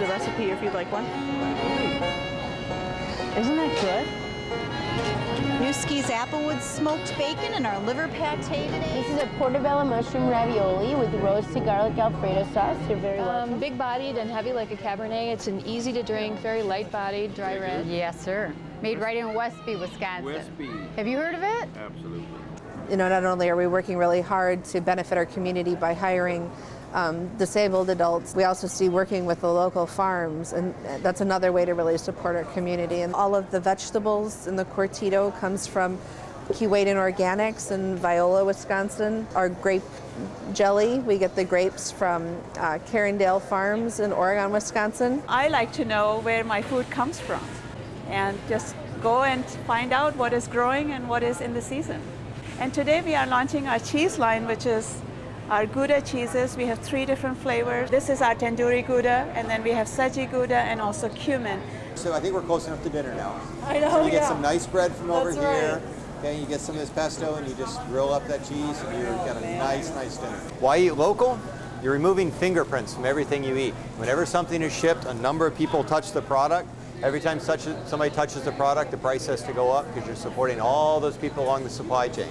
a recipe if you'd like one. Isn't that good? Newski's applewood smoked bacon and our liver pate today. This is a portobello mushroom ravioli with roasted garlic Alfredo sauce. You're very welcome. Big-bodied and heavy like a Cabernet. It's an easy-to-drink, very light-bodied, dry red. Yes, sir. Made right in Westby, Wisconsin. Westby. Have you heard of it? Absolutely. You know, not only are we working really hard to benefit our community by hiring disabled adults, we also see working with the local farms, and that's another way to really support our community. And all of the vegetables in the Cortito comes from Keewaydin Organics in Viola, Wisconsin. Our grape jelly, we get the grapes from Carindale Farms in Oregon, Wisconsin. I like to know where my food comes from and just go and find out what is growing and what is in the season. And today we are launching our cheese line, which is our Gouda cheeses. We have 3 different flavors. This is our tandoori Gouda, and then we have saji Gouda and also cumin. So I think we're close enough to dinner now. I know, so you get some nice bread from over That's here. right. Okay, you get some of this pesto and you just grill up that cheese and you've got a nice dinner. Why eat local? You're removing fingerprints from everything you eat. Whenever something is shipped, a number of people touch the product. Every time somebody touches the product, the price has to go up because you're supporting all those people along the supply chain.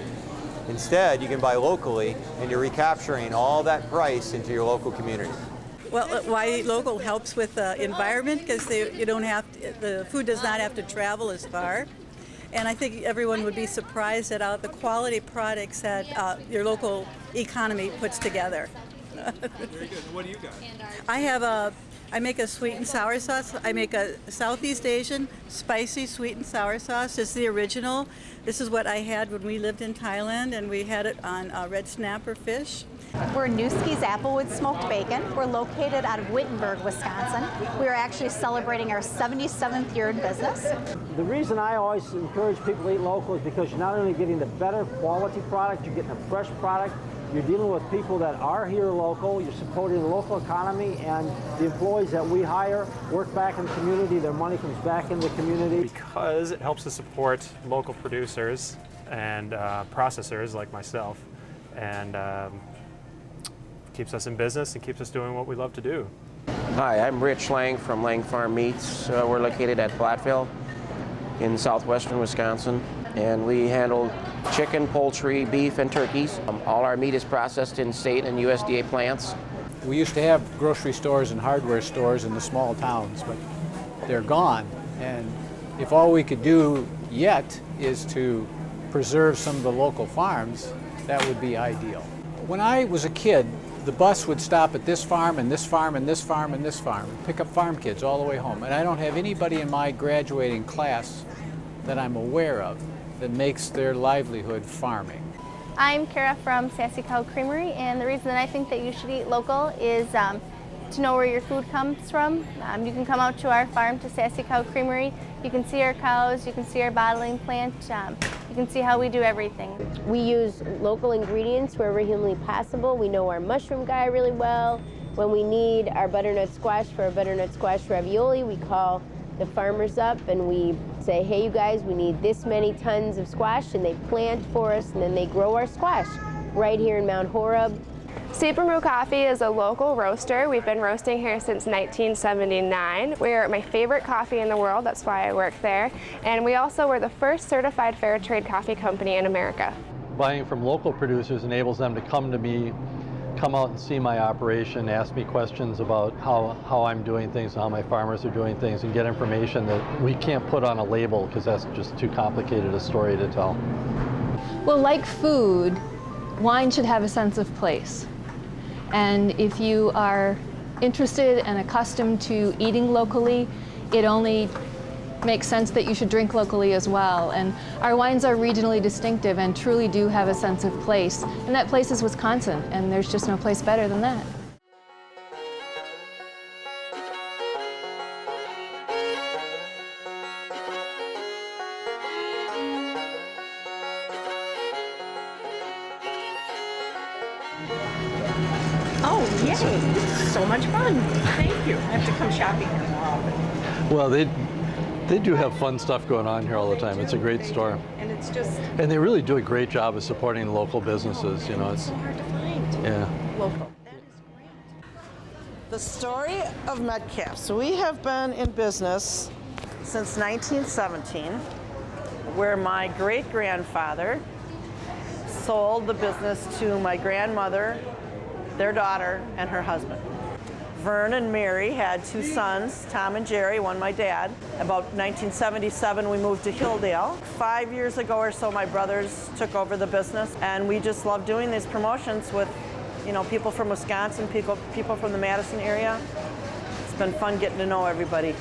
Instead, you can buy locally and you're recapturing all that price into your local community. Well, why eat local helps with the environment because the food does not have to travel as far. And I think everyone would be surprised at the quality products that your local economy puts together. Very good. What do you got? I make a sweet and sour sauce. I make a Southeast Asian spicy sweet and sour sauce. It's the original. This is what I had when we lived in Thailand, and we had it on red snapper fish. We're Newski's applewood smoked bacon. We're located out of Wittenberg, Wisconsin. We are actually celebrating our 77th year in business. The reason I always encourage people to eat local is because you're not only getting the better quality product, you're getting a fresh product. You're dealing with people that are here local, you're supporting the local economy, and the employees that we hire work back in the community, their money comes back in the community. Because it helps to support local producers and processors like myself, and keeps us in business and keeps us doing what we love to do. Hi, I'm Rich Lang from Lang Farm Meats. We're located at Platteville in southwestern Wisconsin, and we handle chicken, poultry, beef, and turkeys. All our meat is processed in state and USDA plants. We used to have grocery stores and hardware stores in the small towns, but they're gone. And if all we could do yet is to preserve some of the local farms, that would be ideal. When I was a kid, the bus would stop at this farm and this farm and this farm and this farm, and pick up farm kids all the way home. And I don't have anybody in my graduating class that I'm aware of that makes their livelihood farming. I'm Kara from Sassy Cow Creamery, and the reason that I think that you should eat local is to know where your food comes from. You can come out to our farm, to Sassy Cow Creamery. You can see our cows, you can see our bottling plant, you can see how we do everything. We use local ingredients wherever humanly possible. We know our mushroom guy really well. When we need our butternut squash for a butternut squash ravioli, we call the farmers up and we say, hey you guys, we need this many tons of squash, and they plant for us and then they grow our squash right here in Mount Horeb. Steep and Brew Coffee is a local roaster. We've been roasting here since 1979. We're my favorite coffee in the world, that's why I work there. And we also were the first certified fair trade coffee company in America. Buying from local producers enables them to come to me, come out and see my operation, ask me questions about how I'm doing things, how my farmers are doing things, and get information that we can't put on a label because that's just too complicated a story to tell. Well, like food, wine should have a sense of place. And if you are interested and accustomed to eating locally, it only makes sense that you should drink locally as well. And our wines are regionally distinctive and truly do have a sense of place. And that place is Wisconsin, and there's just no place better than that. Oh, yay! This is so much fun. Thank you. I have to come shopping here more often. Well, they do have fun stuff going on here all the time. It's a great store. And it's just... And they really do a great job of supporting local businesses, you know. It's so hard to find. Yeah. Local. The story of Metcalfes. We have been in business since 1917, where my great-grandfather sold the business to my grandmother, their daughter, and her husband. Vern and Mary had two sons, Tom and Jerry, one my dad. About 1977, we moved to Hilldale. 5 years ago or so, my brothers took over the business, and we just love doing these promotions with, you know, people from Wisconsin, people from the Madison area. It's been fun getting to know everybody.